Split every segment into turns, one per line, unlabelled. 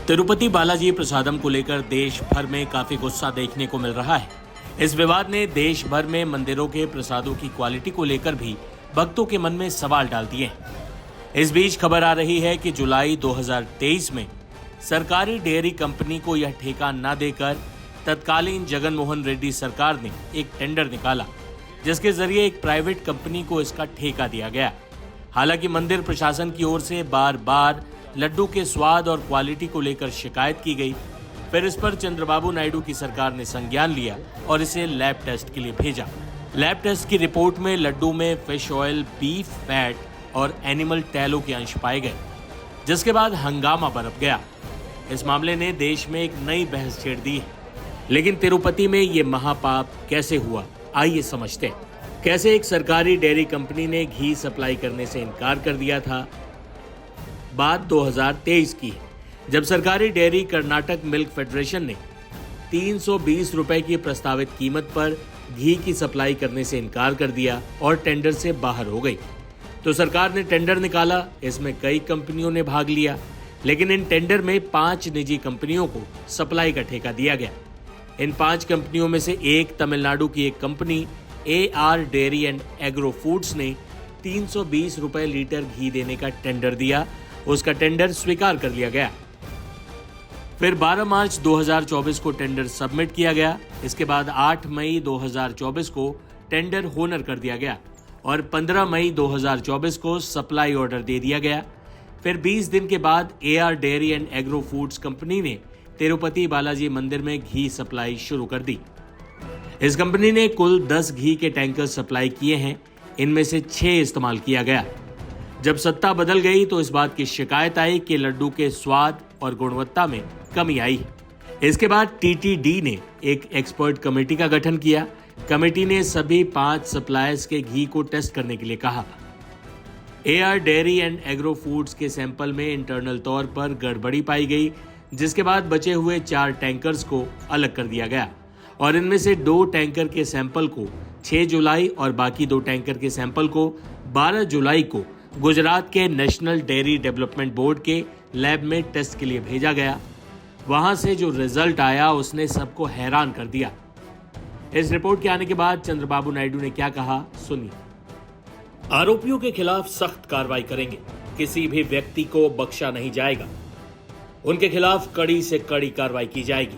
तिरुपति बालाजी प्रसादम को लेकर देश भर में काफी गुस्सा देखने को मिल रहा है। इस विवाद ने देश भर में मंदिरों के प्रसादों की क्वालिटी को लेकर भी भक्तों के मन में सवाल डाल दिए हैं। इस बीच खबर आ रही है कि जुलाई 2023 में सरकारी डेयरी कंपनी को यह ठेका न देकर तत्कालीन जगन मोहन रेड्डी सरकार ने एक टेंडर निकाला, जिसके जरिए एक प्राइवेट कंपनी को इसका ठेका दिया गया। हालांकि मंदिर प्रशासन की ओर से बार बार लड्डू के स्वाद और क्वालिटी को लेकर शिकायत की गई। फिर इस पर चंद्रबाबू नायडू की सरकार ने संज्ञान लिया और इसे लैब टेस्ट के लिए भेजा। लैब टेस्ट की रिपोर्ट में लड्डू में फिश ऑयल, बीफ फैट और एनिमल टैलो के अंश पाए गए, जिसके बाद हंगामा बरप गया। इस मामले ने देश में एक नई बहस छेड़ दी है। लेकिन तिरुपति में ये महापाप कैसे हुआ, आइए समझते हैं। कैसे एक सरकारी डेयरी कंपनी ने घी सप्लाई करने से इनकार कर दिया था। बात 2023 की है, जब सरकारी डेयरी कर्नाटक मिल्क फेडरेशन ने 320 रुपए की प्रस्तावित कीमत पर घी की सप्लाई करने से इनकार कर दिया और टेंडर से बाहर हो गई। तो सरकार ने टेंडर निकाला, इसमें कई कंपनियों ने भाग लिया, लेकिन इन टेंडर में 5 निजी कंपनियों को सप्लाई का ठेका दिया गया। इन 5 कंपनियों में से एक तमिलनाडु की एक company AR dairy and agro foods ने 320 रुपए लीटर घी देने का टेंडर दिया। उसका टेंडर स्वीकार कर लिया गया। फिर 12 मार्च 2024 को टेंडर सबमिट किया गया। इसके बाद 8 मई 2024 को टेंडर होनर कर दिया गया और 15 मई 2024 को सप्लाई ऑर्डर दे दिया गया। फिर 20 दिन के बाद AR dairy and agro foods company ने तिरुपति बालाजी मंदिर में घी सप्लाई शुरू कर दी। इस कंपनी ने कुल 10 घी के टैंकर सप्लाई किए हैं, इनमें से 6 इस्तेमाल किया गया। जब सत्ता बदल गई तो इस बात की शिकायत आई कि लड्डू के स्वाद और गुणवत्ता में कमी आई है। इसके बाद TTD ने एक एक्सपर्ट कमेटी का गठन किया। कमेटी ने सभी 5 सप्लायर्स के घी को टेस्ट करने के लिए कहा। AR dairy and agro foods के सैंपल में इंटरनल तौर पर गड़बड़ी पाई गई, जिसके बाद बचे हुए 4 टैंकर्स को अलग कर दिया गया और इनमें से 2 टैंकर के सैंपल को 6 जुलाई और बाकी 2 टैंकर के सैंपल को 12 जुलाई को गुजरात के नेशनल डेयरी डेवलपमेंट बोर्ड के लैब में टेस्ट के लिए भेजा गया। वहां से जो रिजल्ट आया उसने सबको हैरान कर दिया। इस रिपोर्ट के आने के बाद चंद्रबाबू नायडू ने क्या कहा, सुनिए। आरोपियों के खिलाफ सख्त कार्रवाई करेंगे, किसी भी व्यक्ति को बख्शा नहीं जाएगा, उनके खिलाफ कड़ी से कड़ी कार्रवाई की जाएगी।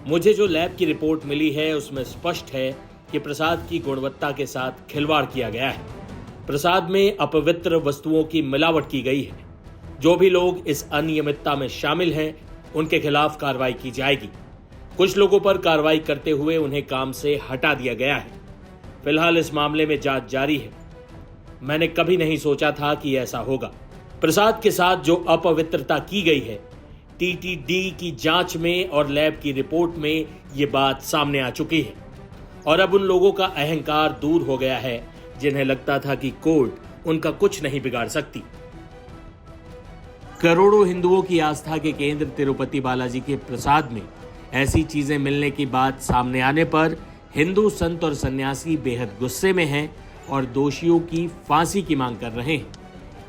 मुझे जो लैब की रिपोर्ट मिली है उसमें स्पष्ट है कि प्रसाद की गुणवत्ता के साथ खिलवाड़ किया गया है। प्रसाद में अपवित्र वस्तुओं की मिलावट की गई है। जो भी लोग इस अनियमितता में शामिल हैं, उनके खिलाफ कार्रवाई की जाएगी। कुछ लोगों पर कार्रवाई करते हुए उन्हें काम से हटा दिया गया है। फिलहाल इस मामले में जांच जारी है। मैंने कभी नहीं सोचा था कि ऐसा होगा। प्रसाद के साथ जो अपवित्रता की गई है, TTD की जांच में और लैब की रिपोर्ट में ये बात सामने आ चुकी है और अब उन लोगों का अहंकार दूर हो गया है जिन्हें लगता था कि कोर्ट उनका कुछ नहीं बिगाड़ सकती। करोड़ों हिंदुओं की आस्था के केंद्र तिरुपति बालाजी के प्रसाद में ऐसी चीजें मिलने की बात सामने आने पर हिंदू संत और सन्यासी बेहद गुस्से में हैं और दोषियों की फांसी की मांग कर रहे हैं।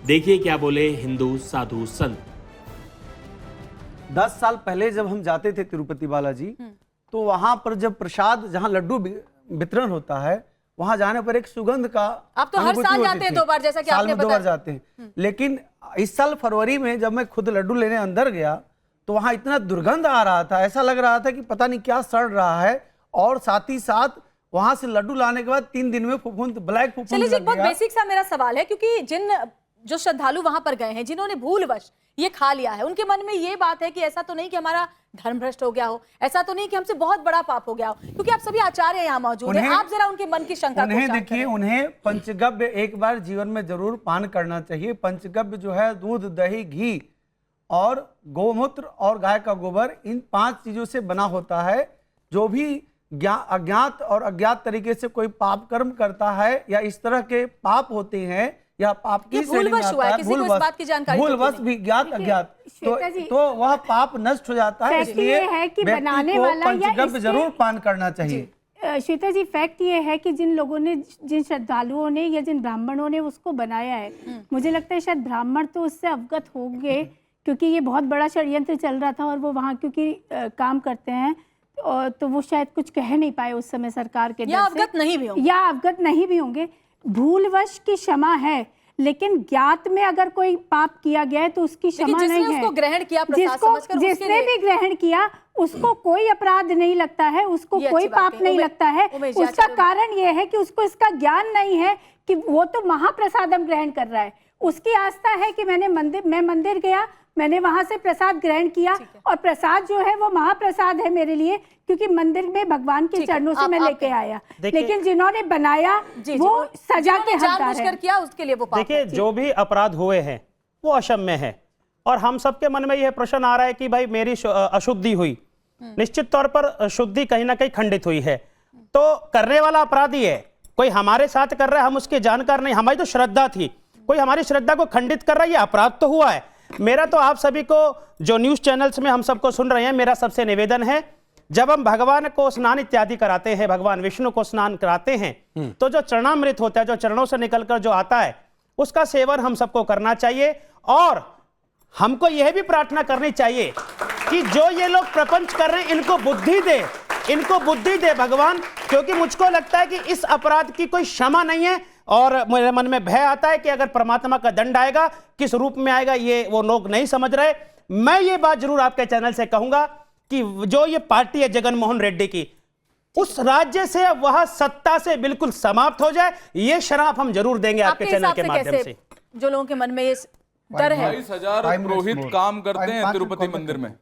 देखिए क्या बोले हिंदू साधु संत।
10 साल पहले जब हम जाते थे तिरुपति बालाजी, तो वहां पर जब प्रसाद, जहां लड्डू वितरण होता है, वहां जाने पर एक सुगंध का
आप तो हर साल जाते हैं 2 बार, जैसा कि आपने बताया।
2 बार जाते हैं। लेकिन इस साल फरवरी में जब मैं खुद लड्डू लेने अंदर गया तो वहां इतना दुर्गंध आ रहा था, ऐसा लग रहा था कि पता नहीं क्या सड़ रहा है। और साथ ही साथ वहां से लड्डू लाने के बाद 3 दिन में फफूंद, ब्लैक फफूंद
चलिए जी,
लग
बहुत
गया।
बेसिक सा मेरा सवाल है, क्योंकि जो श्रद्धालु वहां पर गए हैं, जिन्होंने भूलवश ये खा लिया है, उनके मन में ये बात है कि ऐसा तो नहीं कि हमारा धर्म भ्रष्ट हो गया हो, ऐसा तो नहीं कि हमसे बहुत बड़ा पाप हो गया हो, क्योंकि आप सभी आचार्य यहाँ मौजूद हैं। आप जरा उनके मन की शंका को शांत
देखिए,
करें।
उन्हें पंचगव्य एक बार जीवन में जरूर पान करना चाहिए। पंचगव्य जो है दूध, दही, घी और गोमूत्र और गाय का गोबर, इन 5 चीजों से बना होता है। जो भी अज्ञात और अज्ञात तरीके से कोई पाप कर्म करता है या इस तरह के पाप होते हैं या पाप की
भूलवश हुआ है, किसी को इस बात की जानकारी
भूलवश भी ज्ञात अज्ञात, तो वह पाप नष्ट हो जाता है। इसलिए
है कि बनाने वाला
पंचगव्य जरूर पान करना चाहिए।
श्वेता जी, फैक्ट ये है कि जिन लोगों ने, जिन श्रद्धालुओं ने या जिन ब्राह्मणों ने उसको बनाया है, मुझे लगता है शायद ब्राह्मण तो उससे अवगत होंगे क्योंकि ये बहुत बड़ा षड्यंत्र चल रहा था और वो वहाँ क्योंकि काम करते हैं तो वो शायद कुछ कह नहीं पाए उस समय सरकार के
या
डर से।
अवगत नहीं भी होंगे।
या अवगत नहीं भी होंगे। भूलवश की क्षमा है, लेकिन ज्ञात में अगर कोई पाप किया गया है तो उसकी क्षमा
जिसने
नहीं है।
उसको ग्रहण किया प्रसाद समझकर, उसके
जिसने
लिए-
भी ग्रहण किया उसको कोई अपराध नहीं लगता है, उसको
ये
कोई
अच्छी बात
पाप
है।
नहीं लगता है।
उमेश जी,
उसका
आचार्य-
कारण ये है कि उसको इसका ज्ञान नहीं है कि वो तो महाप्रसादम ग्रहण कर रहा है। उसकी आस्था है कि मैं मंदिर गया, मैंने वहां से प्रसाद ग्रहण किया और प्रसाद जो है वो महाप्रसाद है मेरे लिए, क्योंकि मंदिर में भगवान के चरणों से मैं लेके आया। लेकिन जिन्होंने बनाया वो सजा के हकदार
जानबूझकर
है।
किया, उसके लिए वो पाप है।
देखिए, जो भी अपराध हुए हैं वो अक्षम्य है और हम सबके मन में यह प्रश्न आ रहा है कि भाई मेरी अशुद्धि हुई, निश्चित तौर पर शुद्धि कहीं ना कहीं खंडित हुई है, तो करने वाला अपराधी है, कोई हमारे साथ कर रहा है, हम उसके जानकार नहीं, हमारी तो श्रद्धा थी, कोई हमारी श्रद्धा को खंडित कर रहा है, ये अपराध तो हुआ है। मेरा तो आप सभी को जो न्यूज चैनल्स में हम सबको सुन रहे हैं, मेरा सबसे निवेदन है, जब हम भगवान को स्नान इत्यादि कराते हैं, भगवान विष्णु को स्नान कराते हैं, तो जो चरणामृत होता है, जो चरणों से निकलकर जो आता है, उसका सेवन हम सबको करना चाहिए। और हमको यह भी प्रार्थना करनी चाहिए कि जो ये लोग प्रपंच कर रहे हैं, इनको बुद्धि दे भगवान, क्योंकि मुझको लगता है कि इस अपराध की कोई क्षमा नहीं है और मेरे मन में भय आता है कि अगर परमात्मा का दंड आएगा, किस रूप में आएगा ये वो लोग नहीं समझ रहे। मैं ये बात जरूर आपके चैनल से कहूंगा कि जो ये पार्टी है जगनमोहन रेड्डी की, उस राज्य से वह सत्ता से बिल्कुल समाप्त हो जाए, ये शराप हम जरूर देंगे आपके चैनल
हिसाब
के माध्यम
कैसे
से।
जो लोगों के मन में ये डर है,
22,000 पुरोहित काम करते हैं तिरुपति मंदिर में,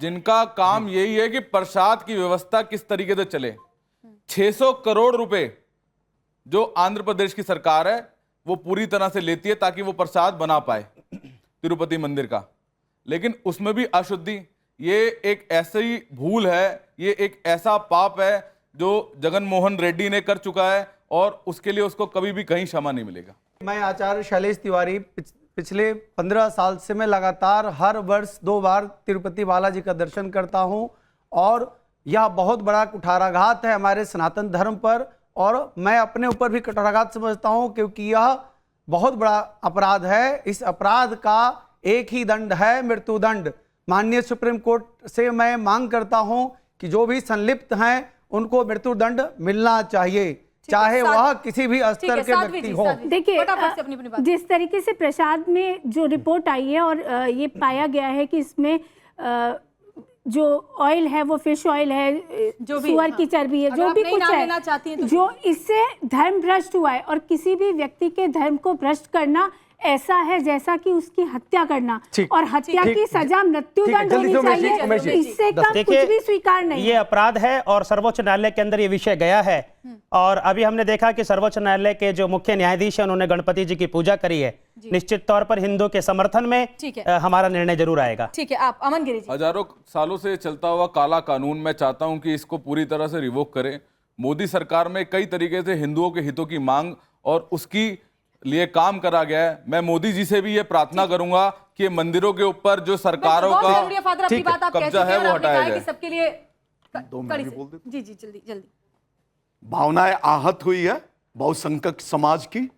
जिनका काम यही है कि प्रसाद की व्यवस्था किस तरीके से चले। 600 करोड़ रुपए जो आंध्र प्रदेश की सरकार है वो पूरी तरह से लेती है ताकि वो प्रसाद बना पाए तिरुपति मंदिर का, लेकिन उसमें भी अशुद्धि, ये एक ऐसी भूल है, ये एक ऐसा पाप है जो जगनमोहन रेड्डी ने कर चुका है और उसके लिए उसको कभी भी कहीं क्षमा नहीं मिलेगा।
मैं आचार्य शैलेश तिवारी पिछले 15 साल से मैं लगातार हर वर्ष 2 बार तिरुपति बालाजी का दर्शन करता हूं और यह बहुत बड़ा कुठाराघात है हमारे सनातन धर्म पर, और मैं अपने ऊपर भी कुठाराघात समझता हूं क्योंकि यह बहुत बड़ा अपराध है। इस अपराध का एक ही दंड है, मृत्युदंड। माननीय सुप्रीम कोर्ट से मैं मांग करता हूं कि जो भी संलिप्त हैं उनको मृत्युदंड मिलना चाहिए, चाहे वह किसी भी स्तर के व्यक्ति हो।
देखिए,
फटाफट से अपनी अपनी बात।
जिस तरीके से प्रसाद में जो रिपोर्ट आई है और ये पाया गया है कि इसमें जो ऑयल है वो फिश ऑयल है,
जो भी,
सुअर की चर्बी है,
अगर
जो
आप
भी
नहीं
कुछ
नाम
है,
लेना चाहती हैं तो
जो इससे धर्म भ्रष्ट हुआ है। और किसी भी व्यक्ति के धर्म को भ्रष्ट करना ऐसा है जैसा कि उसकी हत्या करना, और हत्या की सजा मृत्युदंड होनी चाहिए, इससे कम कुछ भी स्वीकार नहीं।
ये अपराध है और सर्वोच्च न्यायालय के अंदर ये विषय गया है और अभी हमने देखा कि सर्वोच्च न्यायालय के जो मुख्य न्यायाधीश है उन्होंने गणपति जी की पूजा करी है। निश्चित तौर पर हिंदू के समर्थन में हमारा निर्णय जरूर आएगा।
ठीक है, आप अमन गिरी जी।
हजारों सालों से चलता हुआ काला कानून, मैं चाहता हूं कि इसको पूरी तरह से रिवोक करें। मोदी सरकार में कई तरीके से हिंदुओं के हितों की मांग और उसकी लिए काम करा गया है। मैं मोदी जी से भी ये प्रार्थना करूंगा कि मंदिरों के ऊपर जो सरकारों का कब्जा है वो हटाया जाए।
सबके लिए जी जल्दी
भावनाएं आहत हुई है बहुसंख्यक समाज की,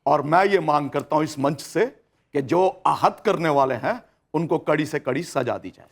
और मैं ये मांग करता हूं इस मंच से कि जो आहत करने वाले हैं उनको कड़ी से कड़ी सजा दी जाए।